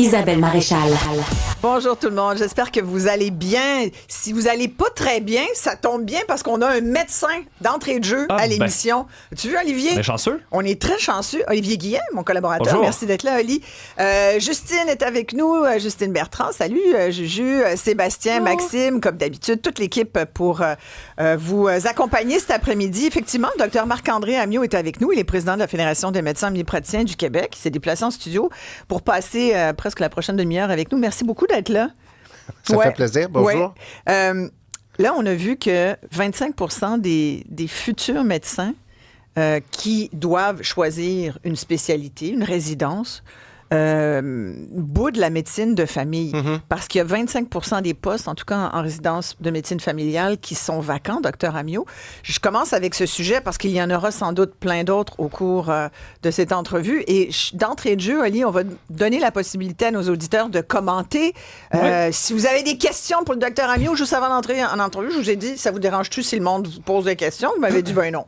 Isabelle Maréchal. Bonjour tout le monde, j'espère que vous allez bien. Si vous allez pas très bien, ça tombe bien parce qu'on a un médecin d'entrée de jeu à l'émission. Tu veux, Olivier? Ben, chanceux. On est très chanceux. Olivier Guillet, mon collaborateur. Bonjour. Merci d'être là, Oli. Justine est avec nous. Justine Bertrand, salut. Juju, Sébastien, Maxime, comme d'habitude, toute l'équipe pour vous accompagner cet après-midi. Effectivement, le docteur Marc-André Ammiot est avec nous. Il est président de la Fédération des médecins omnipraticiens du Québec. Il s'est déplacé en studio pour passer presque la prochaine demi-heure avec nous. Merci beaucoup d'être là. Ça fait plaisir. Bonjour. Ouais. Là, on a vu que 25% des futurs médecins qui doivent choisir une spécialité, une résidence, boudent la médecine de famille. Parce qu'il y a 25% des postes, en tout cas en résidence de médecine familiale, qui sont vacants, docteur Ammiot. Je commence avec ce sujet parce qu'il y en aura sans doute plein d'autres au cours de cette entrevue. Et d'entrée de jeu, Oli, on va donner la possibilité à nos auditeurs de commenter. Si vous avez des questions pour le docteur Ammiot, juste avant d'entrer en entrevue, je vous ai dit, ça vous dérange-tu si le monde vous pose des questions? Vous m'avez dit, ben non,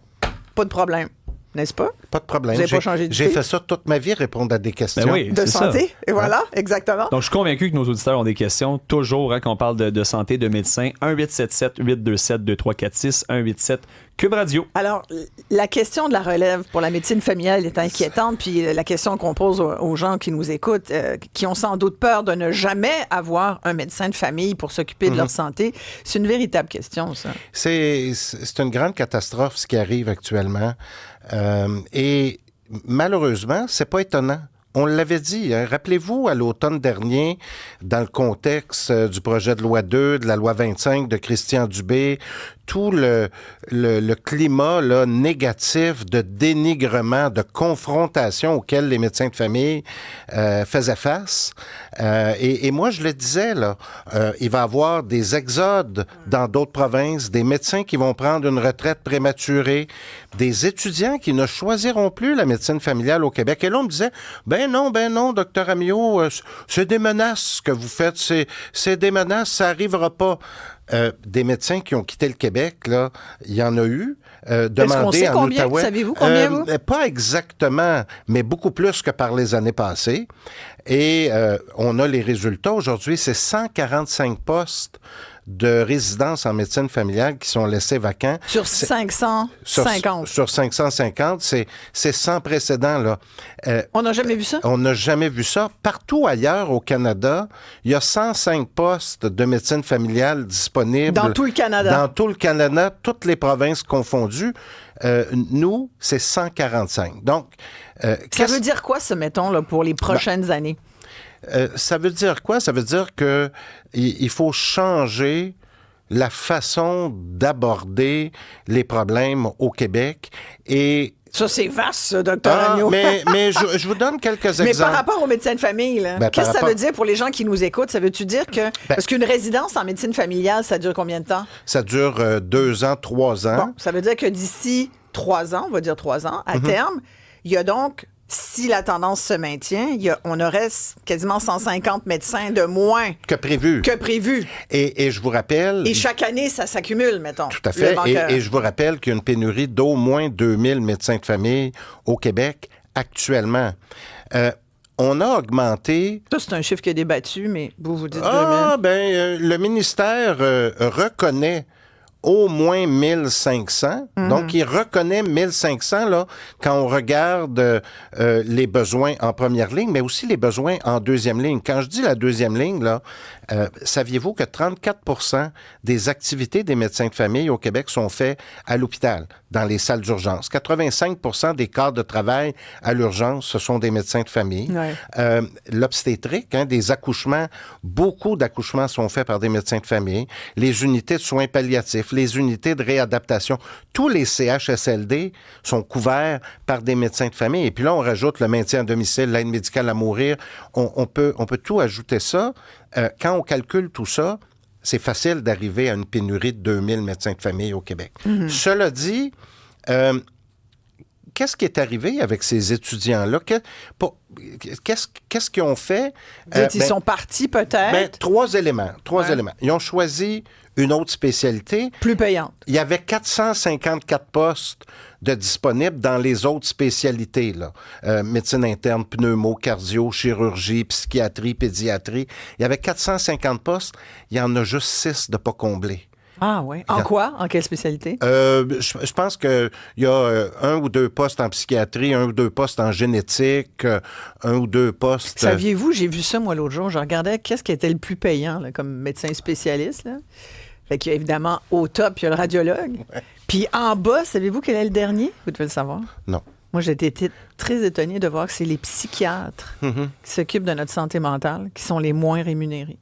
pas de problème. N'est-ce pas? Pas de problème. Vous n'avez pas changé d'idée? J'ai fait ça toute ma vie, répondre à des questions. Ben oui, De santé. ça. Et voilà, exactement. Donc, je suis convaincu que nos auditeurs ont des questions. Toujours, quand on parle de santé, de médecins. 1-877-827-2346, 1-87 Cube Radio. Alors, la question de la relève pour la médecine familiale est inquiétante, puis la question qu'on pose aux gens qui nous écoutent, qui ont sans doute peur de ne jamais avoir un médecin de famille pour s'occuper de leur santé, c'est une véritable question, ça. C'est une grande catastrophe, ce qui arrive actuellement. Et malheureusement, c'est pas étonnant. On l'avait dit, hein? Rappelez-vous, à l'automne dernier, dans le contexte du projet de loi 2, de la loi 25 de Christian Dubé, tout le climat là, négatif de dénigrement, de confrontation auquel les médecins de famille faisaient face. Et moi, je le disais, là, il va y avoir des exodes dans d'autres provinces, des médecins qui vont prendre une retraite prématurée, des étudiants qui ne choisiront plus la médecine familiale au Québec. Et là, on me disait, ben non, docteur Ammiot, c'est des menaces que vous faites, c'est des menaces, ça n'arrivera pas. Des médecins qui ont quitté le Québec, là, il y en a eu. Est-ce qu'on sait combien? Savez-vous combien, vous? Pas exactement, mais beaucoup plus que par les années passées. Et on a les résultats. Aujourd'hui, c'est 145 postes de résidence en médecine familiale qui sont laissés vacants. Sur 550. Sur 550, c'est sans précédent, là. On n'a jamais vu ça? On n'a jamais vu ça. Partout ailleurs au Canada, il y a 105 postes de médecine familiale disponibles. Dans tout le Canada? Dans tout le Canada, toutes les provinces confondues. Nous, c'est 145. Donc, ça veut dire quoi, ce mettons, là, pour les prochaines années? Ça veut dire quoi? Ça veut dire que il faut changer la façon d'aborder les problèmes au Québec et... Ça, c'est vaste, docteur Ammiot. Mais je vous donne quelques exemples. Mais par rapport aux médecins de famille, là, qu'est-ce que ça veut dire pour les gens qui nous écoutent? Ça veut-tu dire que... Parce qu'une résidence en médecine familiale, ça dure combien de temps? Ça dure 2 ans, 3 ans. Bon, ça veut dire que d'ici 3 ans, on va dire 3 ans, à terme, il y a donc... Si la tendance se maintient, on aurait quasiment 150 médecins de moins que prévu. Et je vous rappelle... Et chaque année, ça s'accumule, mettons. Tout à fait. Et je vous rappelle qu'il y a une pénurie d'au moins 2000 médecins de famille au Québec actuellement. On a augmenté... Ça, c'est un chiffre qui est débattu, mais vous dites 2000. Le ministère reconnaît au moins 1500. Donc, il reconnaît 1500 là, quand on regarde les besoins en première ligne, mais aussi les besoins en deuxième ligne. Quand je dis la deuxième ligne, là, saviez-vous que 34% des activités des médecins de famille au Québec sont faites à l'hôpital, dans les salles d'urgence. 85% des cadres de travail à l'urgence, ce sont des médecins de famille. Ouais. L'obstétrique, des accouchements, beaucoup d'accouchements sont faits par des médecins de famille. Les unités de soins palliatifs, les unités de réadaptation, tous les CHSLD sont couverts par des médecins de famille. Et puis là, on rajoute le maintien à domicile, l'aide médicale à mourir. On peut tout ajouter ça. Quand on calcule tout ça, c'est facile d'arriver à une pénurie de 2000 médecins de famille au Québec. Cela dit, qu'est-ce qui est arrivé avec ces étudiants-là? Qu'est-ce qu'ils ont fait? Ils sont partis peut-être? 3 éléments. Ils ont choisi une autre spécialité. Plus payante. Il y avait 454 postes de disponibles dans les autres spécialités, là. Médecine interne, pneumo, cardio, chirurgie, psychiatrie, pédiatrie. Il y avait 450 postes. Il y en a juste 6 de pas comblés. Ah oui. En quoi? En quelle spécialité? Je pense qu'il y a 1 ou 2 postes en psychiatrie, 1 ou 2 postes en génétique, 1 ou 2 postes... Saviez-vous, j'ai vu ça moi l'autre jour, je regardais qu'est-ce qui était le plus payant là, comme médecin spécialiste. Là. Fait qu'il y a évidemment au top, il y a le radiologue. Ouais. Puis en bas, savez-vous quel est le dernier? Vous devez le savoir. Non. Moi, j'ai été très étonnée de voir que c'est les psychiatres qui s'occupent de notre santé mentale qui sont les moins rémunérés.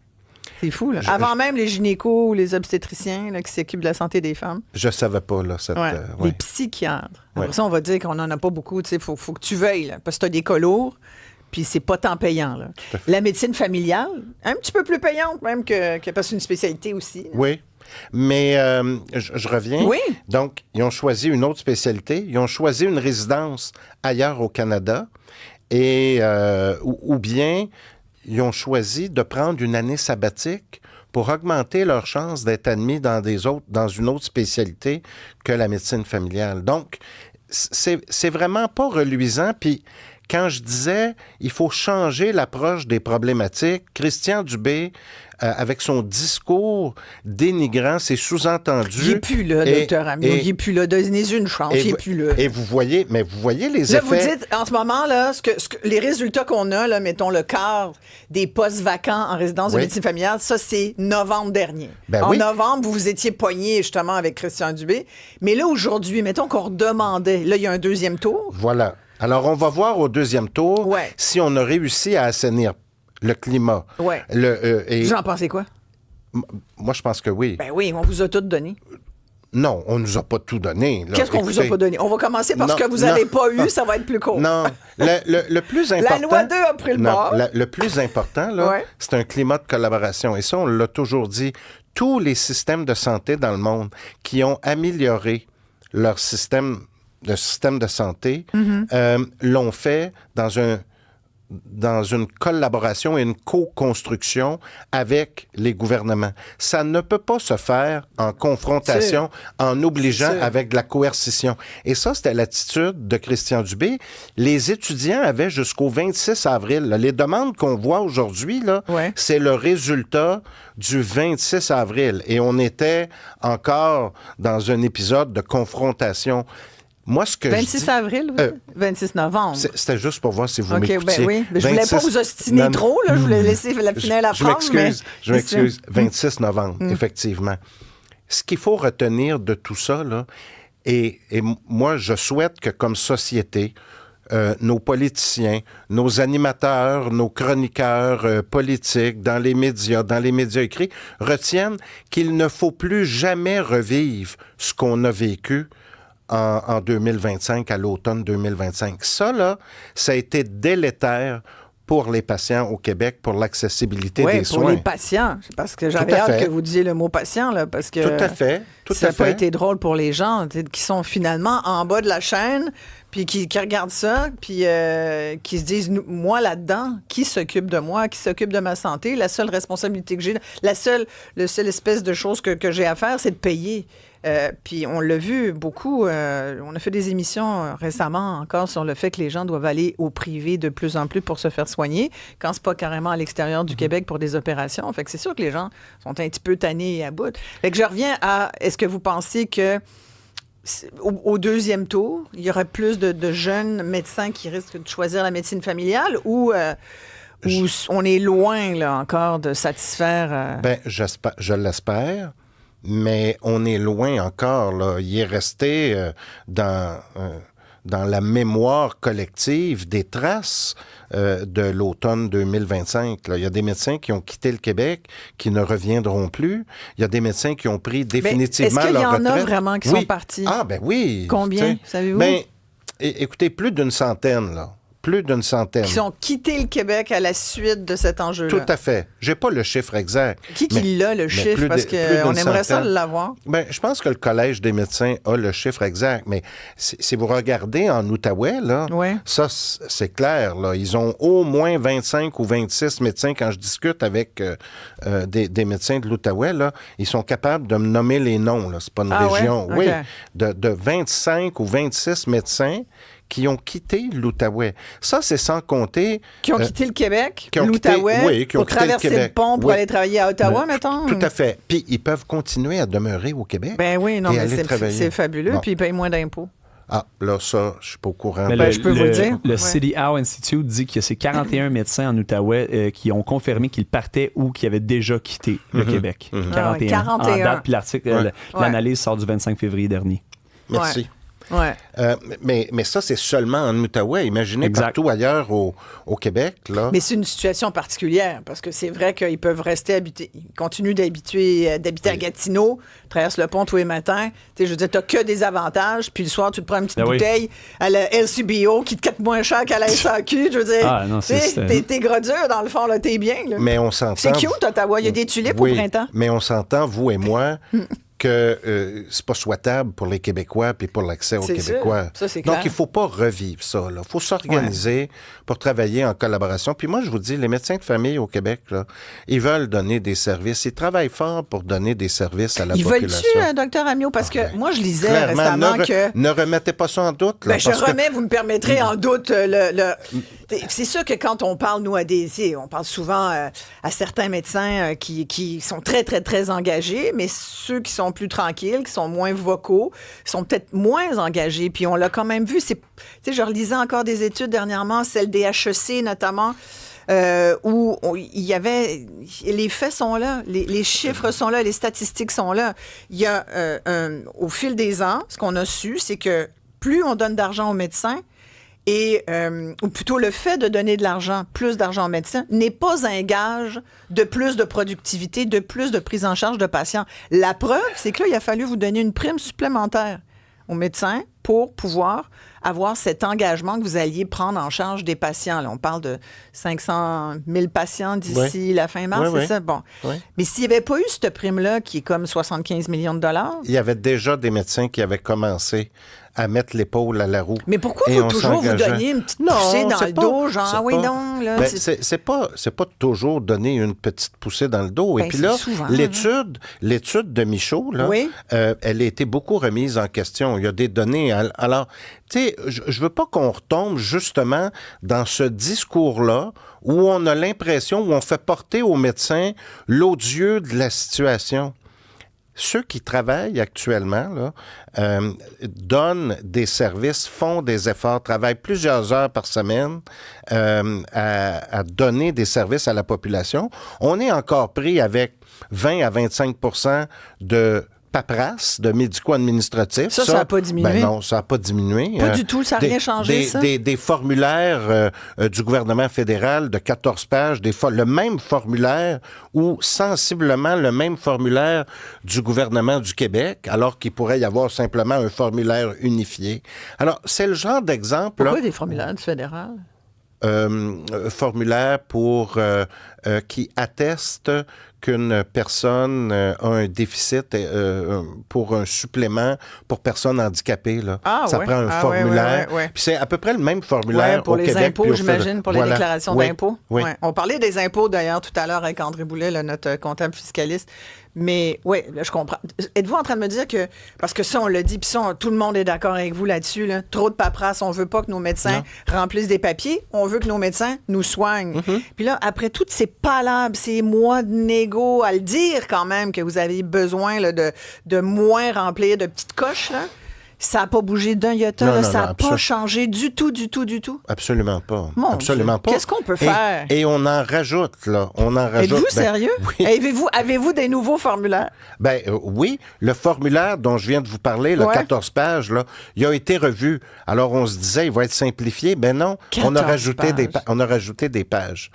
C'est fou, là. Avant même les gynécos ou les obstétriciens là, qui s'occupent de la santé des femmes. Je savais pas, là, cette... Ouais. Les psychiatres. Après ça, on va dire qu'on n'en a pas beaucoup. Tu sais, faut que tu veuilles, là, parce que tu as des cas lourds, puis c'est pas tant payant, là. La médecine familiale, un petit peu plus payante même que parce que c'est une spécialité aussi. Là. Oui. Mais je reviens. Oui. Donc, ils ont choisi une autre spécialité. Ils ont choisi une résidence ailleurs au Canada et ou bien... Ils ont choisi de prendre une année sabbatique pour augmenter leurs chances d'être admis dans une autre spécialité que la médecine familiale. Donc, c'est vraiment pas reluisant. Puis, quand je disais, il faut changer l'approche des problématiques, Christian Dubé, avec son discours dénigrant, c'est sous-entendu. Il n'est plus là, docteur Amio. Il n'est plus là. Donnez-y une chance. Il n'est plus là. Et vous voyez les là, effets... Vous dites, en ce moment, là, les résultats qu'on a, là, mettons le quart des postes vacants en résidence de médecine familiale, ça, c'est novembre dernier. En novembre, vous étiez pogné, justement, avec Christian Dubé. Mais là, aujourd'hui, mettons qu'on redemandait. Là, il y a un deuxième tour. Voilà. Alors, on va voir au deuxième tour si on a réussi à assainir le climat. Oui. Vous en pensez quoi? Moi, je pense que oui. Ben oui, on vous a tout donné. Non, on nous a pas tout donné. Qu'est-ce qu'on vous a pas donné? On va commencer par ce que vous n'avez pas eu, ça va être plus court. Non, le plus important... La loi 2 a pris le bord. Le plus important, là, c'est un climat de collaboration. Et ça, on l'a toujours dit. Tous les systèmes de santé dans le monde qui ont amélioré leur système de santé l'ont fait dans une collaboration et une co-construction avec les gouvernements. Ça ne peut pas se faire en confrontation, en obligeant avec de la coercition. Et ça, c'était l'attitude de Christian Dubé. Les étudiants avaient jusqu'au 26 avril. Là, les demandes qu'on voit aujourd'hui, là, c'est le résultat du 26 avril. Et on était encore dans un épisode de confrontation. Moi, ce que 26 avril, oui? 26 novembre. C'était juste pour voir si vous m'écoutiez. Ben oui. Mais je voulais pas vous ostiner trop, là. Je voulais laisser finir la phrase. Je m'excuse. 26 novembre, effectivement. Ce qu'il faut retenir de tout ça, là, et moi, je souhaite que comme société, nos politiciens, nos animateurs, nos chroniqueurs politiques, dans les médias écrits, retiennent qu'il ne faut plus jamais revivre ce qu'on a vécu en 2025, à l'automne 2025. Ça, là, ça a été délétère pour les patients au Québec, pour l'accessibilité des soins. Oui, pour les patients. Parce que j'avais hâte que vous disiez le mot patient, là, parce que tout à fait. Ça n'a pas été drôle pour les gens qui sont finalement en bas de la chaîne, puis qui regardent ça, puis qui se disent, moi là-dedans, qui s'occupe de moi, qui s'occupe de ma santé? La seule responsabilité que j'ai, la seule espèce de chose que j'ai à faire, c'est de payer. Puis on l'a vu beaucoup, on a fait des émissions récemment encore sur le fait que les gens doivent aller au privé de plus en plus pour se faire soigner, quand c'est pas carrément à l'extérieur du Québec pour des opérations. Fait que c'est sûr que les gens sont un petit peu tannés et à bout. Fait que je reviens à, est-ce que vous pensez que au deuxième tour, il y aurait plus de jeunes médecins qui risquent de choisir la médecine familiale ou on est loin là encore de satisfaire... Ben, je l'espère. Mais on est loin encore, là. Il est resté dans la mémoire collective des traces de l'automne 2025. Là. Il y a des médecins qui ont quitté le Québec, qui ne reviendront plus. Il y a des médecins qui ont pris définitivement leur retraite. Est-ce qu'il y en a vraiment qui sont partis? Ah, ben oui. Combien, savez-vous? Ben, écoutez, plus d'une centaine, là. Plus d'une centaine. Qui ont quitté le Québec à la suite de cet enjeu-là. Tout à fait. J'ai pas le chiffre exact. Qui l'a, le chiffre? Parce qu'on aimerait ça l'avoir. Ben, je pense que le Collège des médecins a le chiffre exact, mais si vous regardez en Outaouais, là, ça, c'est clair. Là, ils ont au moins 25 ou 26 médecins. Quand je discute avec des médecins de l'Outaouais, là, ils sont capables de me nommer les noms. Là. C'est pas une région. Ouais? Okay. Oui, de 25 ou 26 médecins qui ont quitté l'Outaouais. Ça, c'est sans compter... Qui ont quitté le Québec, l'Outaouais, pour traverser le pont pour aller travailler à Ottawa, mettons? Tout à fait. Puis, ils peuvent continuer à demeurer au Québec. Ben oui, non, mais c'est fabuleux, puis ils payent moins d'impôts. Ah, là, ça, je suis pas au courant. Je peux vous le dire. Le City Howe Institute dit que c'est 41 médecins en Outaouais qui ont confirmé qu'ils partaient ou qui avaient déjà quitté le Québec. 41. En date, puis l'article, l'analyse sort du 25 février dernier. Merci. Ouais. Mais ça, c'est seulement en Outaouais. Imaginez partout ailleurs au Québec. Là. Mais c'est une situation particulière parce que c'est vrai qu'ils peuvent rester habités. Ils continuent d'habiter à Gatineau, traversent le pont tous les matins. Je veux dire, tu n'as que des avantages. Puis le soir, tu te prends une petite bouteille à la LCBO qui te coûte moins cher qu'à la SAQ. Je veux dire, t'es gros dur dans le fond, là, t'es bien. Là. Mais on s'entend. C'est cute, Ottawa. Il y a des tulipes au printemps. Mais on s'entend, vous et moi. Que c'est pas souhaitable pour les Québécois puis pour l'accès aux Québécois. Ça, c'est clair. Donc, il faut pas revivre ça. Il faut s'organiser pour travailler en collaboration. Puis moi, je vous dis, les médecins de famille au Québec, là, ils veulent donner des services. Ils travaillent fort pour donner des services à la population. Ils veulent-tu, Dr Amio? Parce que moi, je lisais récemment que... Ne remettez pas ça en doute. Là, vous me permettrez en doute C'est sûr que quand on parle, nous, on parle souvent à certains médecins qui sont très, très, très engagés, mais ceux qui sont plus tranquilles, qui sont moins vocaux, sont peut-être moins engagés. Puis on l'a quand même vu. Je relisais encore des études dernièrement, celle des HEC notamment, où il y avait... Les faits sont là, les chiffres sont là, les statistiques sont là. Il y a, au fil des ans, ce qu'on a su, c'est que plus on donne d'argent aux médecins, ou plutôt le fait de donner de l'argent, plus d'argent aux médecins, n'est pas un gage de plus de productivité, de plus de prise en charge de patients. La preuve, c'est que là, il a fallu vous donner une prime supplémentaire aux médecins pour pouvoir avoir cet engagement que vous alliez prendre en charge des patients. Là, on parle de 500 000 patients d'ici la fin mars, c'est ça? Bon. Mais s'il n'y avait pas eu cette prime-là, qui est comme 75 millions de dollars... Il y avait déjà des médecins qui avaient commencé à mettre l'épaule à la roue. Mais pourquoi il faut toujours vous donner une petite poussée dans le dos, genre, ah oui, non, là... C'est pas toujours donner une petite poussée dans le dos. Et puis là, souvent, l'étude de Michaud, là, elle a été beaucoup remise en question. Il y a des données... Alors, tu sais, je veux pas qu'on retombe justement dans ce discours-là où on a l'impression, où on fait porter aux médecins l'odieux de la situation. Ceux qui travaillent actuellement là, donnent des services, font des efforts, travaillent plusieurs heures par semaine à donner des services à la population. On est encore pris avec 20 à 25 % de paperasse, de médico-administratif. Ça n'a pas diminué? Ben non, ça n'a pas diminué. Pas du tout, ça n'a rien changé, ça? Des formulaires du gouvernement fédéral de 14 pages, le même formulaire ou sensiblement le même formulaire du gouvernement du Québec, alors qu'il pourrait y avoir simplement un formulaire unifié. Alors, c'est le genre d'exemple... Pourquoi des formulaires du fédéral? Formulaire qui atteste qu'une personne a un déficit pour un supplément pour personnes handicapées. Là. Ça prend un formulaire. Puis c'est à peu près le même formulaire pour au les Québec. Impôts, j'imagine, pour les déclarations d'impôts. Oui. On parlait des impôts, d'ailleurs, tout à l'heure avec André Boulet, là, notre comptable fiscaliste. Mais oui, je comprends. Êtes-vous en train de me dire que, parce que ça, on l'a dit, puis ça, tout le monde est d'accord avec vous là-dessus, là, trop de paperasse, on veut pas que nos médecins remplissent des papiers, on veut que nos médecins nous soignent. Puis là, après toutes ces palabres, ces mois de négo, à le dire quand même que vous avez besoin là, de moins remplir de petites coches, là, ça n'a pas bougé d'un iota, ça n'a pas changé du tout. Absolument pas. Absolument pas. Qu'est-ce qu'on peut faire? Et on en rajoute, là. Êtes-vous sérieux? Oui. Avez-vous des nouveaux formulaires? Oui. Le formulaire dont je viens de vous parler, le 14 pages, là, il a été revu. Alors, on se disait, il va être simplifié. Ben non, on a rajouté des pages.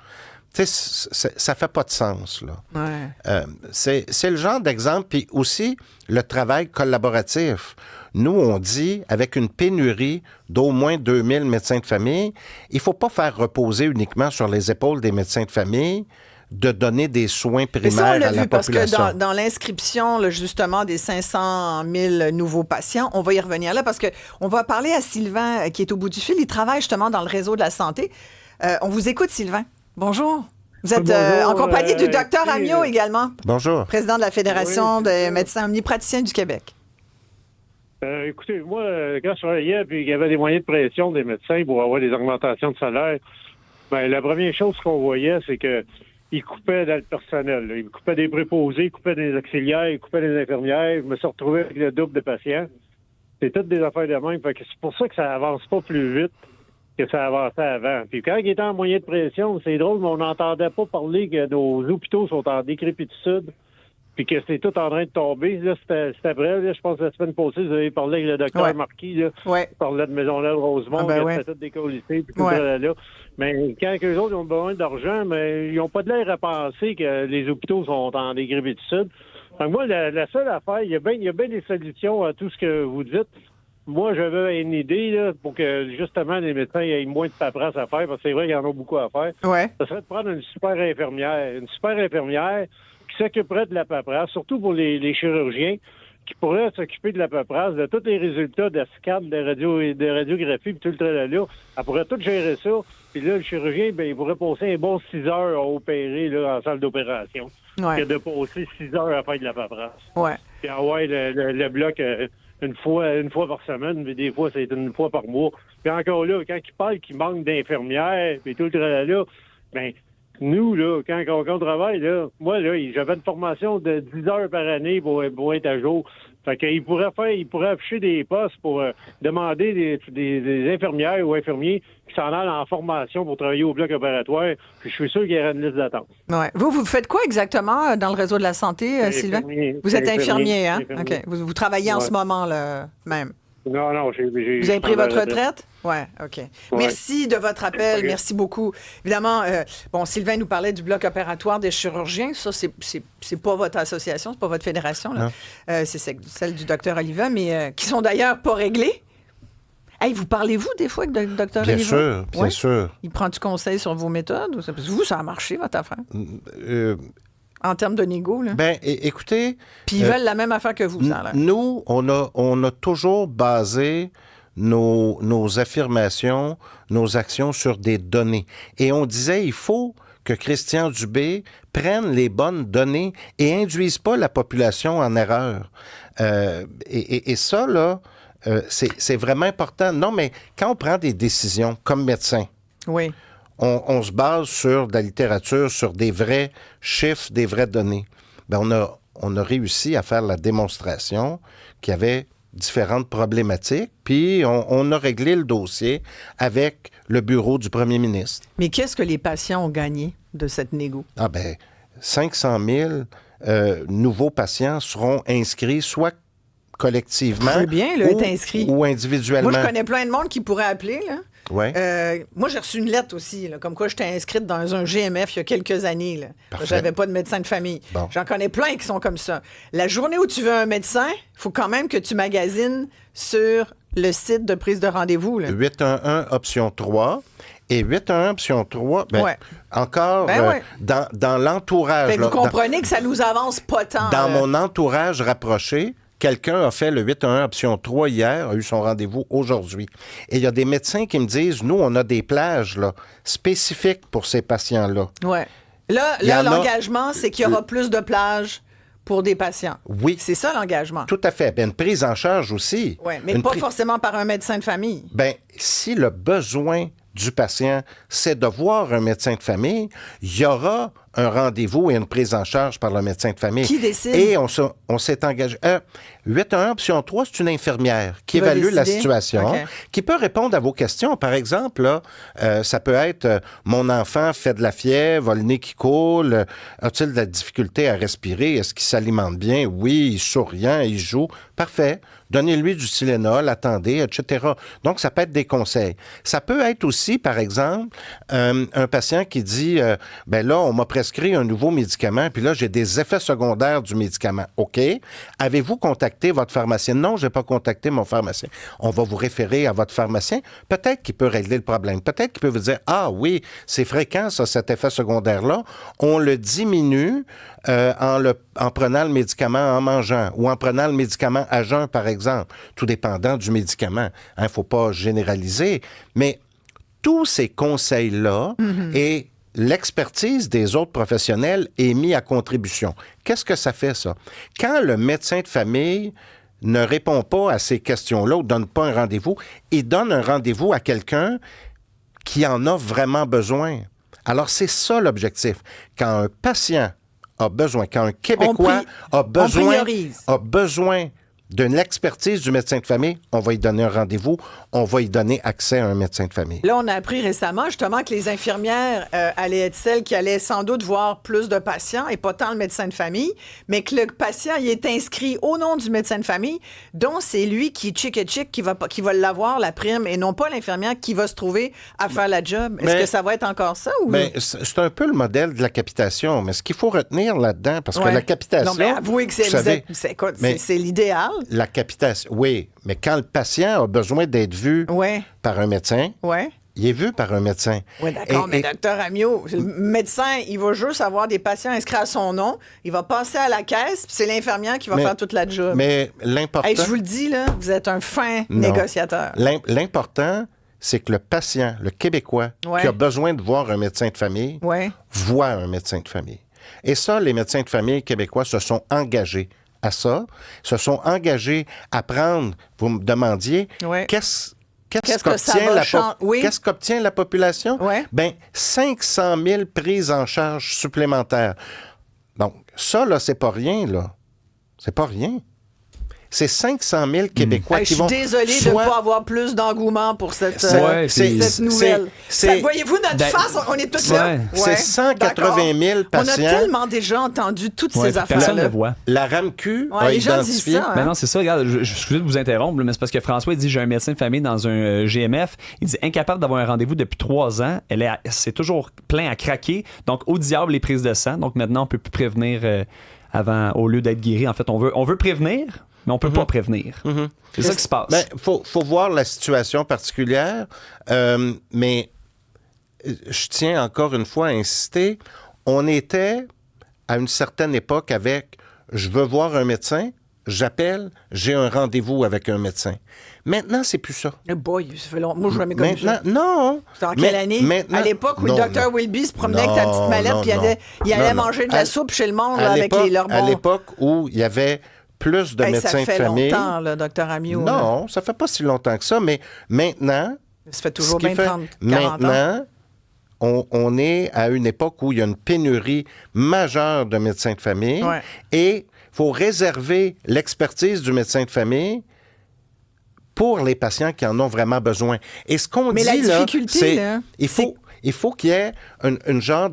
Tu sais, ça fait pas de sens, là. Ouais. C'est le genre d'exemple, puis aussi le travail collaboratif. Nous, on dit, avec une pénurie d'au moins 2000 médecins de famille, il faut pas faire reposer uniquement sur les épaules des médecins de famille de donner des soins primaires à la population. Parce que dans l'inscription, là, justement, des 500 000 nouveaux patients, on va y revenir là, parce qu'on va parler à Sylvain, qui est au bout du fil. Il travaille justement dans le réseau de la santé. On vous écoute, Sylvain. Bonjour. Vous êtes en compagnie du docteur Ammiot également. Bonjour. Président de la Fédération des médecins omnipraticiens du Québec. Écoutez, moi, quand je travaillais, puis il y avait des moyens de pression des médecins pour avoir des augmentations de salaire, bien, la première chose qu'on voyait, c'est qu'ils coupaient dans le personnel. Là. Ils coupaient des préposés, ils coupaient des auxiliaires, ils coupaient des infirmières. Je me suis retrouvé avec le double de patients. C'est toutes des affaires de même. Fait que c'est pour ça que ça avance pas plus vite que ça avançait avant. Puis quand il était en moyen de pression, c'est drôle, mais on n'entendait pas parler que nos hôpitaux sont en décrépitude, puis que c'est tout en train de tomber. Là, c'était après, là, je pense que la semaine passée, vous avez parlé avec le docteur Marquis, là, qui parlait de Maisonneuve-Rosemont, c'était tout décollissé, puis tout là. Mais quand eux autres ont besoin d'argent, mais ils n'ont pas de l'air à penser que les hôpitaux sont en décrépitude. Donc moi, la seule affaire, il y a bien des solutions à tout ce que vous dites. Moi, j'avais une idée là, pour que, justement, les médecins aient moins de paperasse à faire, parce que c'est vrai qu'il y en a beaucoup à faire. Ouais. Ça serait de prendre une super infirmière qui s'occuperait de la paperasse, surtout pour les chirurgiens, qui pourraient s'occuper de la paperasse, de tous les résultats de scan, de radiographie, puis tout le tralala. Elle pourrait tout gérer ça. Puis là, le chirurgien, ben, il pourrait passer un bon 6 heures à opérer là, en salle d'opération. Que de passer 6 heures à faire de la paperasse. Ouais. Puis le bloc... une fois par semaine, mais des fois, c'est une fois par mois. Puis encore là, quand il parle qu'il manque d'infirmières, puis tout le tralala, ben nous, là, quand on travaille, là, moi, là, j'avais une formation de 10 heures par année pour être à jour. Fait qu'il pourrait afficher des postes pour demander des infirmières ou infirmiers qui s'en allent en formation pour travailler au bloc opératoire. Puis je suis sûr qu'il y aura une liste d'attente. Ouais. Vous faites quoi exactement dans le réseau de la santé, Sylvain? Vous êtes infirmier, hein? OK. Vous travaillez en ce moment, là, même? Non, Vous avez pris votre retraite? Oui, OK. Ouais. Merci de votre appel. Okay. Merci beaucoup. Évidemment, Sylvain nous parlait du bloc opératoire des chirurgiens. Ça, c'est pas votre association, c'est pas votre fédération. Là. C'est celle du docteur Oliva, mais qui sont d'ailleurs pas réglés. Hey, vous parlez-vous des fois avec le docteur Oliva? Bien sûr. Il prend du conseil sur vos méthodes? Parce que vous, ça a marché, votre affaire? En termes de négo, là? Bien, écoutez... Puis ils veulent la même affaire que vous, ça a l'air. Nous, on a toujours basé nos affirmations, nos actions sur des données. Et on disait, il faut que Christian Dubé prenne les bonnes données et induise pas la population en erreur. Et ça, là, c'est vraiment important. Non, mais quand on prend des décisions comme médecin... Oui. On se base sur de la littérature, sur des vrais chiffres, des vraies données. Bien, on a réussi à faire la démonstration qu'il y avait différentes problématiques, puis on a réglé le dossier avec le bureau du premier ministre. Mais qu'est-ce que les patients ont gagné de cette négo? 500 000 nouveaux patients seront inscrits, soit collectivement être inscrit. Ou individuellement. Moi, je connais plein de monde qui pourrait appeler, là. Ouais. Moi, j'ai reçu une lettre aussi, là, comme quoi j'étais inscrite dans un GMF il y a quelques années. Là. J'avais pas de médecin de famille. Bon. J'en connais plein qui sont comme ça. La journée où tu veux un médecin, il faut quand même que tu magasines sur le site de prise de rendez-vous. Là. 811 option 3. Et 811 option 3, encore dans l'entourage. Vous comprenez que ça nous avance pas tant. Dans mon entourage rapproché, quelqu'un a fait le 811 option 3 hier, a eu son rendez-vous aujourd'hui. Et il y a des médecins qui me disent, nous, on a des plages là, spécifiques pour ces patients-là. Oui. Là l'engagement, c'est qu'il y aura plus de plages pour des patients. Oui. C'est ça, l'engagement. Tout à fait. Bien, une prise en charge aussi. Oui, mais pas forcément par un médecin de famille. Bien, si le besoin du patient, c'est de voir un médecin de famille, il y aura un rendez-vous et une prise en charge par le médecin de famille. Qui décide? Et on s'est engagé. 8-1, option 3, c'est une infirmière qui évalue la situation, qui peut répondre à vos questions. Par exemple, là, ça peut être mon enfant fait de la fièvre, a le nez qui coule, a-t-il de la difficulté à respirer? Est-ce qu'il s'alimente bien? Oui, il souriant, il joue. Parfait. Donnez-lui du Tylenol, attendez, etc. Donc, ça peut être des conseils. Ça peut être aussi, par exemple, un patient qui dit, ben là, on m'a prescrit un nouveau médicament, puis là, j'ai des effets secondaires du médicament. OK. Avez-vous contacté votre pharmacien? Non, je n'ai pas contacté mon pharmacien. On va vous référer à votre pharmacien. Peut-être qu'il peut régler le problème. Peut-être qu'il peut vous dire, ah oui, c'est fréquent, ça, cet effet secondaire-là. On le diminue en prenant le médicament en mangeant ou en prenant le médicament à jeun, par exemple, tout dépendant du médicament. Il ne faut pas généraliser, mais tous ces conseils-là et l'expertise des autres professionnels est mis à contribution. Qu'est-ce que ça fait, ça? Quand le médecin de famille ne répond pas à ces questions-là ou ne donne pas un rendez-vous, il donne un rendez-vous à quelqu'un qui en a vraiment besoin. Alors, c'est ça l'objectif. Quand un patient a besoin, quand un Québécois a besoin d'une expertise du médecin de famille, on va y donner un rendez-vous, on va y donner accès à un médecin de famille. Là, on a appris récemment, justement, que les infirmières allaient être celles qui allaient sans doute voir plus de patients et pas tant le médecin de famille, mais que le patient il est inscrit au nom du médecin de famille, dont c'est lui qui qui va l'avoir, la prime, et non pas l'infirmière qui va se trouver à faire la job. Est-ce que ça va être encore ça? Ou... c'est un peu le modèle de la capitation, mais ce qu'il faut retenir là-dedans, parce que la capitation... Non, mais avouez que c'est l'idéal. La capitation, oui, mais quand le patient a besoin d'être vu par un médecin, il est vu par un médecin. Oui, d'accord, mais docteur Amiot, le médecin, il va juste avoir des patients inscrits à son nom, il va passer à la caisse, puis c'est l'infirmière qui va faire toute la job. Mais l'important... je vous le dis, là, vous êtes un fin négociateur. L'important, c'est que le patient, le Québécois, qui a besoin de voir un médecin de famille, voit un médecin de famille. Et ça, les médecins de famille québécois se sont engagés à ça, se sont engagés à prendre, vous me demandiez, qu'est-ce qu'obtient la population? Bien, 500 000 prises en charge supplémentaires. Donc, ça, là, c'est pas rien, là. C'est pas rien. C'est 500 000 Québécois qui vont... Je suis désolée de ne pas avoir plus d'engouement pour cette nouvelle. Voyez-vous notre face? On est tous là. C'est 180 000 patients. On a tellement déjà entendu toutes ces affaires-là. Personne ne le voit. La RAMQ a identifié... Ça, Mais non, c'est ça. Regarde, excusez de vous interrompre, mais c'est parce que François il dit, j'ai un médecin de famille dans un GMF. Il dit, incapable d'avoir un rendez-vous depuis 3 ans. C'est toujours plein à craquer. Donc, au diable, les prises de sang. Donc, maintenant, on ne peut plus prévenir avant, au lieu d'être guéri. En fait, on veut prévenir, mais on ne peut pas prévenir. C'est ça qui se passe. Il faut voir la situation particulière, mais je tiens encore une fois à insister, on était à une certaine époque avec « je veux voir un médecin », j'appelle, j'ai un rendez-vous avec un médecin. Maintenant, c'est plus ça. Boy, ça fait longtemps. Moi, je jamais connu ça. Non. C'était en quelle année? À l'époque où le docteur Wilby se promenait avec ta petite mallette puis il allait manger de la soupe chez le monde avec leurs bons... À l'époque où il y avait plus de médecins de famille... Ça fait longtemps, là, docteur Amiot. Non, ça fait pas si longtemps que ça, mais maintenant... Ça fait toujours bien 30, 40 ans. Maintenant, on est à une époque où il y a une pénurie majeure de médecins de famille et il faut réserver l'expertise du médecin de famille pour les patients qui en ont vraiment besoin. Et ce qu'on dit, là, c'est il faut qu'il y ait une genre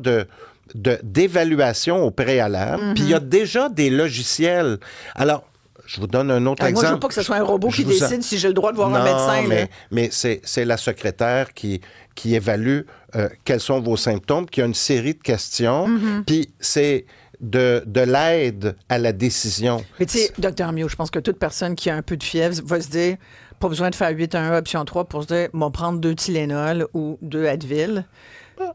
d'évaluation au préalable. Puis il y a déjà des logiciels. Alors, je vous donne un autre exemple. Moi, je veux pas que ce soit un robot qui décide si j'ai le droit de voir un médecin. Mais c'est la secrétaire qui évalue quels sont vos symptômes, qui a une série de questions. Puis c'est de l'aide à la décision. Mais tu sais, docteur Amiot, je pense que toute personne qui a un peu de fièvre va se dire, pas besoin de faire 8-1 option 3 pour se dire, on va prendre 2 Tylenol ou 2 Advil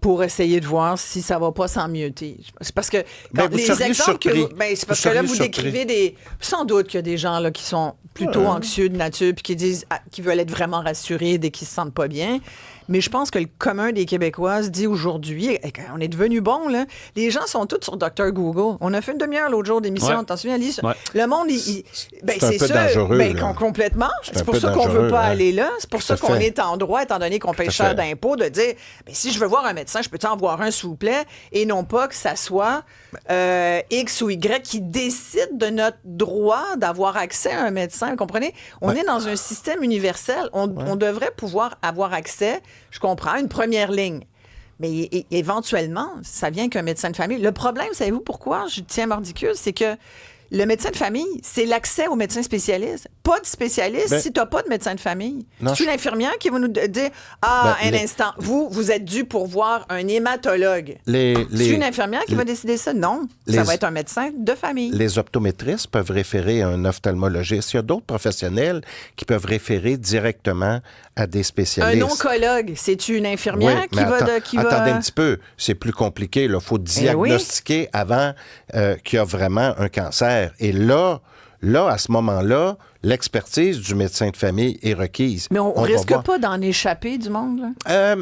pour essayer de voir si ça va pas s'emmieuter. C'est parce que les exemples que c'est parce que là vous décrivez sans doute qu'il y a des gens là qui sont plutôt anxieux de nature puis qui disent qu'ils veulent être vraiment rassurés dès qu'ils se sentent pas bien. Mais je pense que le commun des Québécois se dit aujourd'hui, on est devenu bon, là, les gens sont tous sur Dr. Google. On a fait une demi-heure l'autre jour d'émission, t'en souviens, Alice? Ouais. Le monde, c'est un peu dangereux. Complètement. C'est pour ça qu'on ne veut pas aller là. C'est pour ça qu'on est en droit, étant donné qu'on paye cher d'impôts, de dire, si je veux voir un médecin, je peux en voir un, s'il vous plaît, et non pas que ça soit X ou Y qui décide de notre droit d'avoir accès à un médecin. Vous comprenez? On est dans un système universel. On devrait pouvoir avoir accès, je comprends, à une première ligne. Mais éventuellement, ça vient qu'un médecin de famille. Le problème, savez-vous pourquoi je tiens mordicus? C'est que le médecin de famille, c'est l'accès au médecin spécialiste. Pas de spécialiste si tu n'as pas de médecin de famille. C'est une infirmière qui va nous dire instant, vous êtes dû pour voir un hématologue. C'est une infirmière qui va décider ça? Non. Ça va être un médecin de famille. Les optométristes peuvent référer à un ophtalmologiste. Il y a d'autres professionnels qui peuvent référer directement à des spécialistes. Un oncologue, c'est-tu une infirmière qui va... Attendez un petit peu. C'est plus compliqué. Il faut diagnostiquer avant qu'il y a vraiment un cancer. Et là, à ce moment-là, l'expertise du médecin de famille est requise. Mais on risque pas d'en échapper du monde, là?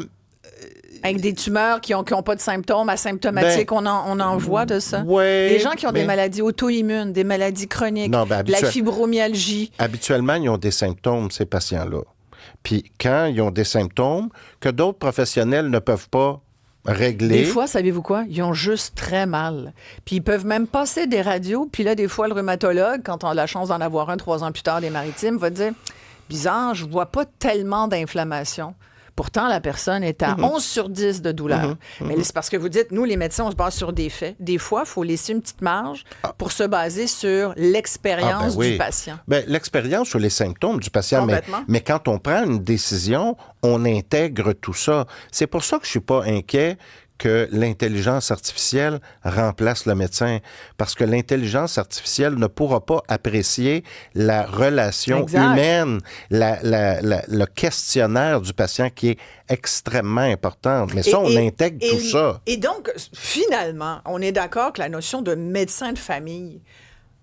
Avec des tumeurs qui ont pas de symptômes asymptomatiques, on en voit de ça. Ouais, des gens qui ont des maladies auto-immunes, des maladies chroniques, de la fibromyalgie. Habituellement, ils ont des symptômes, ces patients-là. Puis quand ils ont des symptômes que d'autres professionnels ne peuvent pas régler. Des fois, savez-vous quoi? Ils ont juste très mal. Puis ils peuvent même passer des radios. Puis là, des fois, le rhumatologue, quand on a la chance d'en avoir un 3 ans plus tard des Maritimes, va dire « Bizarre, je vois pas tellement d'inflammation. » Pourtant, la personne est à 11 sur 10 de douleur. Mais c'est parce que vous dites, nous, les médecins, on se base sur des faits. Des fois, il faut laisser une petite marge pour se baser sur l'expérience du patient. L'expérience sur les symptômes du patient. Mais quand on prend une décision, on intègre tout ça. C'est pour ça que je suis pas inquiet que l'intelligence artificielle remplace le médecin. Parce que l'intelligence artificielle ne pourra pas apprécier la relation humaine, le questionnaire du patient qui est extrêmement important. Mais ça, on intègre tout ça. Et donc, finalement, on est d'accord que la notion de médecin de famille,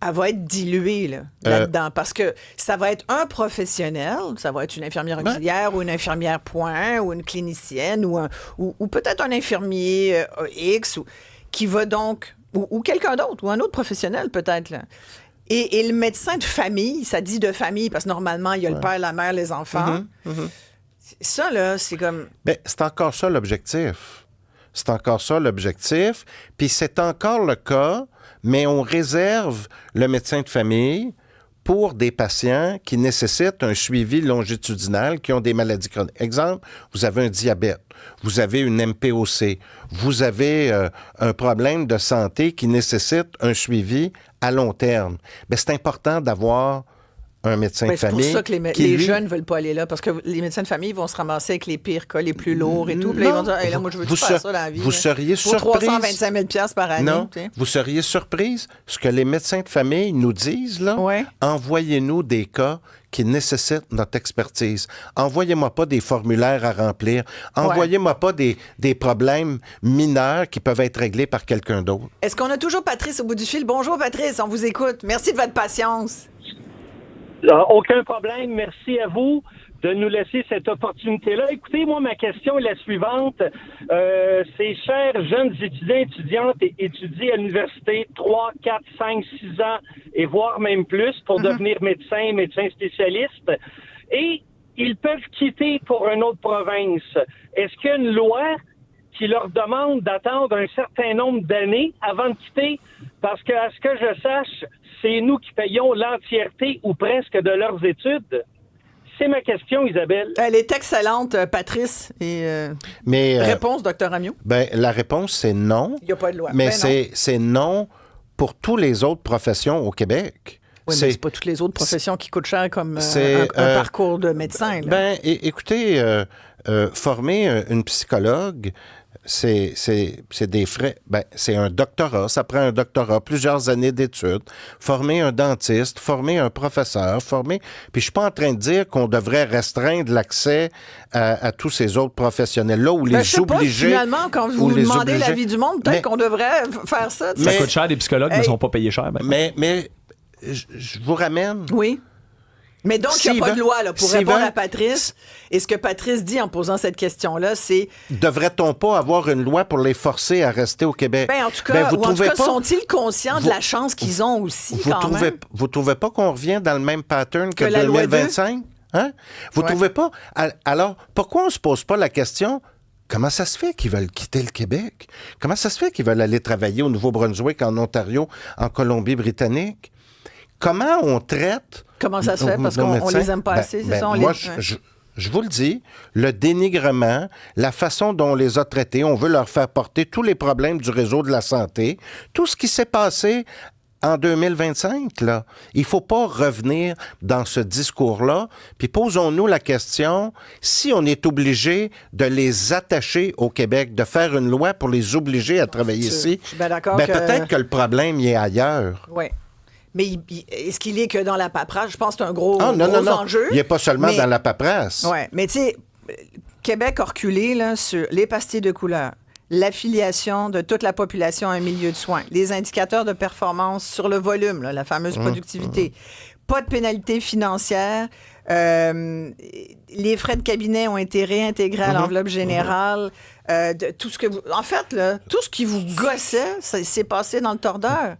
elle va être diluée là-dedans, parce que ça va être un professionnel, ça va être une infirmière auxiliaire ou une infirmière point ou une clinicienne ou peut-être un infirmier X qui va donc, ou quelqu'un d'autre, ou un autre professionnel peut-être. Là. Et le médecin de famille, ça dit de famille, parce que normalement, il y a le père, la mère, les enfants. Ça, là, c'est comme... c'est encore ça l'objectif. C'est encore ça l'objectif. Puis c'est encore le cas, mais on réserve le médecin de famille pour des patients qui nécessitent un suivi longitudinal, qui ont des maladies chroniques. Exemple, vous avez un diabète, vous avez une MPOC, vous avez un problème de santé qui nécessite un suivi à long terme. C'est important d'avoir un médecin de famille. C'est pour ça que les jeunes ne veulent pas aller là, parce que les médecins de famille vont se ramasser avec les pires cas, les plus lourds et tout. Puis là, ils vont dire, là, moi, je veux tout faire ça dans la vie. Vous seriez surprise. Pour 325 000 $ par année. Non, vous seriez surprise. Ce que les médecins de famille nous disent, là, envoyez-nous des cas qui nécessitent notre expertise. Envoyez-moi pas des formulaires à remplir. Envoyez-moi pas des problèmes mineurs qui peuvent être réglés par quelqu'un d'autre. Est-ce qu'on a toujours Patrice au bout du fil? Bonjour, Patrice, on vous écoute. Merci de votre patience. Aucun problème. Merci à vous de nous laisser cette opportunité-là. Écoutez, moi, ma question est la suivante. Ces chers jeunes étudiantes et étudient à l'université 3, 4, 5, 6 ans et voire même plus pour devenir médecin spécialiste. Et ils peuvent quitter pour une autre province. Est-ce qu'il y a une loi qui leur demande d'attendre un certain nombre d'années avant de quitter? Parce que, à ce que je sache, c'est nous qui payons l'entièreté ou presque de leurs études. C'est ma question, Isabelle. Elle est excellente, Patrice. Réponse, Dr. Amioux? La réponse, c'est non. Il n'y a pas de loi. Mais c'est non pour toutes les autres professions au Québec. Oui, mais c'est pas toutes les autres professions qui coûtent cher comme un parcours de médecin. Là. Écoutez, former une psychologue, c'est des frais. C'est un doctorat. Ça prend un doctorat, plusieurs années d'études. Former un dentiste, former un professeur, Puis je suis pas en train de dire qu'on devrait restreindre l'accès à tous ces autres professionnels-là ou les obliger. Finalement, quand vous demandez l'avis du monde, peut-être qu'on devrait faire ça. Ça coûte cher, des psychologues ne sont pas payés cher. Mais je vous ramène. Oui. Mais donc, il n'y a pas de loi là, pour répondre à Patrice. Patrice. Et ce que Patrice dit en posant cette question-là, c'est... Devrait-on pas avoir une loi pour les forcer à rester au Québec? Ben, en tout cas, vous ou en tout trouvez cas pas, sont-ils conscients de la chance qu'ils ont aussi, quand même? Vous trouvez pas qu'on revient dans le même pattern que la loi 2025? Hein? Vous trouvez pas? Alors, pourquoi on se pose pas la question... Comment ça se fait qu'ils veulent quitter le Québec? Comment ça se fait qu'ils veulent aller travailler au Nouveau-Brunswick, en Ontario, en Colombie-Britannique? Comment on traite... Comment ça se fait? Parce qu'on les aime pas assez, c'est ça? Moi, je vous le dis, le dénigrement, la façon dont on les a traités, on veut leur faire porter tous les problèmes du réseau de la santé, tout ce qui s'est passé en 2025, là. Il faut pas revenir dans ce discours-là. Puis posons-nous la question, si on est obligé de les attacher au Québec, de faire une loi pour les obliger à travailler ici, je suis bien d'accord peut-être que le problème y est ailleurs. Oui. Mais est-ce qu'il est que dans la paperasse? Je pense que c'est un gros, non, enjeu. Il n'est pas seulement dans la paperasse. Oui, mais tu sais, Québec a reculé là, sur les pastilles de couleur, l'affiliation de toute la population à un milieu de soins, les indicateurs de performance sur le volume, là, la fameuse productivité, pas de pénalité financière, les frais de cabinet ont été réintégrés à l'enveloppe générale, tout ce que en fait, là, tout ce qui vous gossait, ça s'est passé dans le tordeur.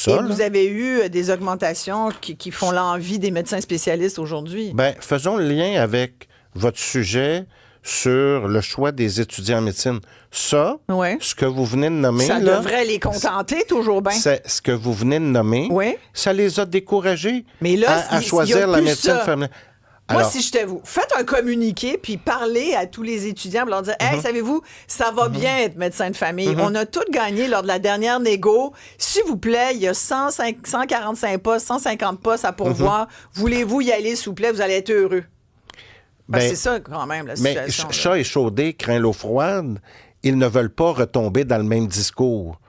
Et vous avez eu des augmentations qui font l'envie des médecins spécialistes aujourd'hui. Bien, faisons le lien avec votre sujet sur le choix des étudiants en médecine. Ça, ce que vous venez de nommer... Ça devrait les contenter, toujours bien. Ce que vous venez de nommer, ça les a découragés à choisir la médecine féminine. Moi, si j'étais vous, faites un communiqué puis parlez à tous les étudiants pour leur dire « Hey, savez-vous, ça va bien être médecin de famille. On a tout gagné lors de la dernière négo. S'il vous plaît, il y a 145 postes, 150 postes à pourvoir. Voulez-vous y aller, s'il vous plaît? Vous allez être heureux. » c'est ça, quand même, la situation. Mais chat échaudé craint l'eau froide. Ils ne veulent pas retomber dans le même discours.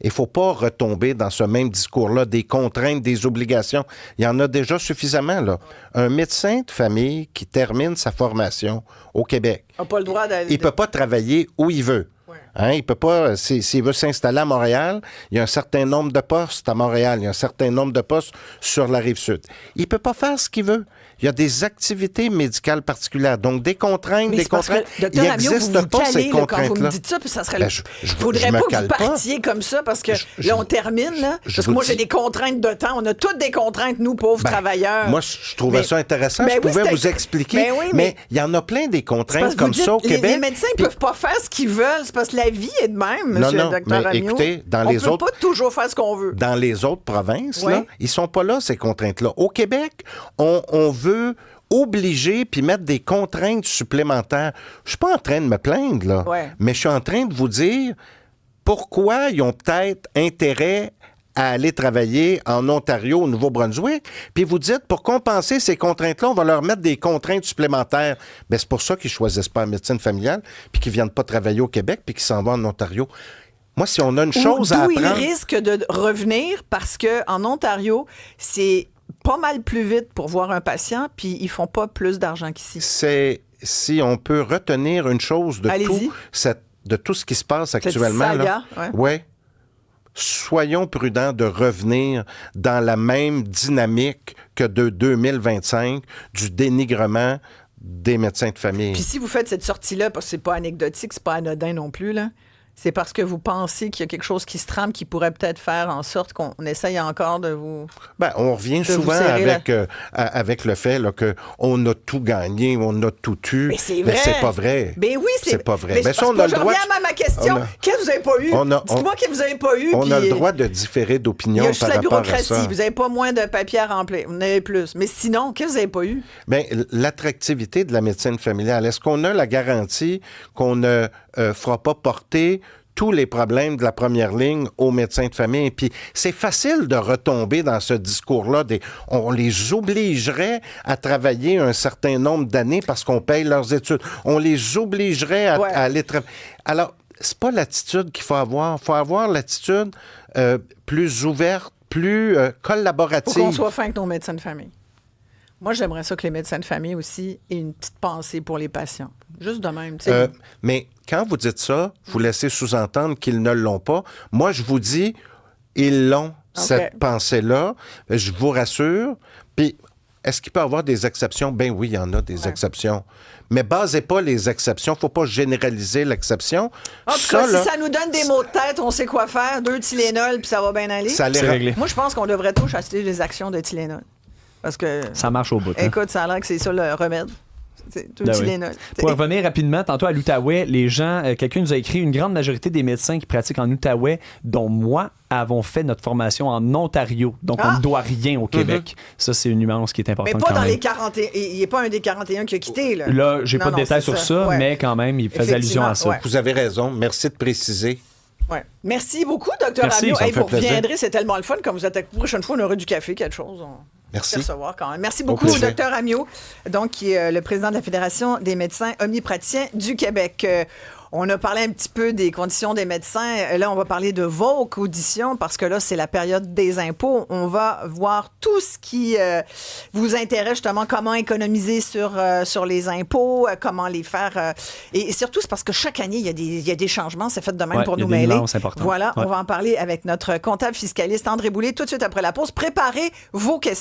Il ne faut pas retomber dans ce même discours-là, des contraintes, des obligations. Il y en a déjà suffisamment, là. Un médecin de famille qui termine sa formation au Québec, il n'a pas le droit d'aller... Il ne peut pas travailler où il veut. Hein, il peut pas, s'il veut s'installer à Montréal, il y a un certain nombre de postes à Montréal, il y a un certain nombre de postes sur la Rive-Sud. Il peut pas faire ce qu'il veut. Il y a des activités médicales particulières, donc des contraintes, Docteur Amio, vous vous calez quand vous me dites ça, puis ça serait... Il faudrait pas que vous partiez comme ça, parce que là, on termine, là, parce que moi, j'ai des contraintes de temps. On a toutes des contraintes, nous, pauvres travailleurs. Moi, je trouvais ça intéressant. Je pouvais vous expliquer, mais il y en a plein des contraintes comme ça au Québec. Les médecins ne peuvent pas faire ce qu'ils veulent, c'est parce que la vie est de même, monsieur le docteur Amio. Écoutez, on ne peut pas toujours faire ce qu'on veut. Dans les autres provinces, là, ils sont pas là, ces contraintes-là. Au Québec, on veut obliger puis mettre des contraintes supplémentaires. Je suis pas en train de me plaindre, là, mais je suis en train de vous dire pourquoi ils ont peut-être intérêt à aller travailler en Ontario, au Nouveau-Brunswick, puis vous dites, pour compenser ces contraintes-là, on va leur mettre des contraintes supplémentaires. Bien, c'est pour ça qu'ils choisissent pas la médecine familiale, puis qu'ils viennent pas travailler au Québec, puis qu'ils s'en vont en Ontario. Moi, si on a une chose à apprendre... D'où ils risquent de revenir, parce qu'en Ontario, c'est pas mal plus vite pour voir un patient, puis ils font pas plus d'argent qu'ici. Si on peut retenir une chose de tout ce qui se passe actuellement... Cette saga, soyons prudents de revenir dans la même dynamique que de 2025, du dénigrement des médecins de famille. Puis si vous faites cette sortie-là, parce que c'est pas anecdotique, c'est pas anodin non plus, là, c'est parce que vous pensez qu'il y a quelque chose qui se trame qui pourrait peut-être faire en sorte qu'on essaye encore de vous... Bien, on revient souvent avec le fait là, qu'on a tout gagné, on a tout eu. Mais c'est vrai. Mais c'est pas vrai. Mais oui, c'est pas vrai. Mais ça, on a le droit... Je reviens à ma question. Qu'est-ce que vous n'avez pas eu? Dites-moi que vous n'avez pas eu. On a le droit de différer d'opinion par rapport à ça. Il y a juste la bureaucratie. Vous n'avez pas moins de papier à remplir. Vous en avez plus. Mais sinon, qu'est-ce que vous n'avez pas eu? Bien, l'attractivité de la médecine familiale. Est-ce qu'on a la garantie qu'on ne fera pas porter tous les problèmes de la première ligne aux médecins de famille? Puis c'est facile de retomber dans ce discours-là. On les obligerait à travailler un certain nombre d'années parce qu'on paye leurs études. On les obligerait à aller travailler. Alors, c'est pas l'attitude qu'il faut avoir. Il faut avoir l'attitude plus ouverte, plus collaborative. Faut qu'on soit fin avec nos médecins de famille. Moi, j'aimerais ça que les médecins de famille aussi aient une petite pensée pour les patients. Juste de même. Mais quand vous dites ça, vous laissez sous-entendre qu'ils ne l'ont pas. Moi, je vous dis, ils l'ont, cette pensée-là. Je vous rassure. Puis, Est-ce qu'il peut y avoir des exceptions? Ben oui, il y en a des exceptions. Mais basez pas les exceptions. Faut pas généraliser l'exception. En tout cas, si ça nous donne des maux de tête, on sait quoi faire. 2 Tylenol, puis ça va bien aller. Ça C'est réglé. Moi, je pense qu'on devrait tous acheter des actions de Tylenol. Parce que... Ça marche au bout. Écoute, ça a l'air que c'est ça le remède. Ben oui. Pour revenir rapidement, tantôt à l'Outaouais, les gens, quelqu'un nous a écrit, une grande majorité des médecins qui pratiquent en Outaouais, dont moi, avons fait notre formation en Ontario. Donc, on ne doit rien au Québec. Ça, c'est une nuance qui est importante. Mais pas quand dans même. les 41. Il n'est pas un des 41 qui a quitté. Là, j'ai pas de détails sur ça, mais quand même, il faisait allusion à ça. Ouais. Vous avez raison. Merci de préciser. Ouais. Merci beaucoup, Dr. Merci, Amio. ça me Vous fait plaisir. reviendrez, c'est tellement le fun. Quand vous êtes la prochaine fois, on aura du café, quelque chose. Merci. Recevoir quand même. Merci Au beaucoup, plaisir. Dr. Amio, donc, qui est le président de la Fédération des médecins omnipraticiens du Québec. On a parlé un petit peu des conditions des médecins. Là, on va parler de vos auditions parce que là, c'est la période des impôts. On va voir tout ce qui vous intéresse, justement, comment économiser sur les impôts, comment les faire. Et surtout, c'est parce que chaque année, il y a des changements. C'est fait de même pour nous mêler. Voilà, on va en parler avec notre comptable fiscaliste André Boulay tout de suite après la pause. Préparez vos questions.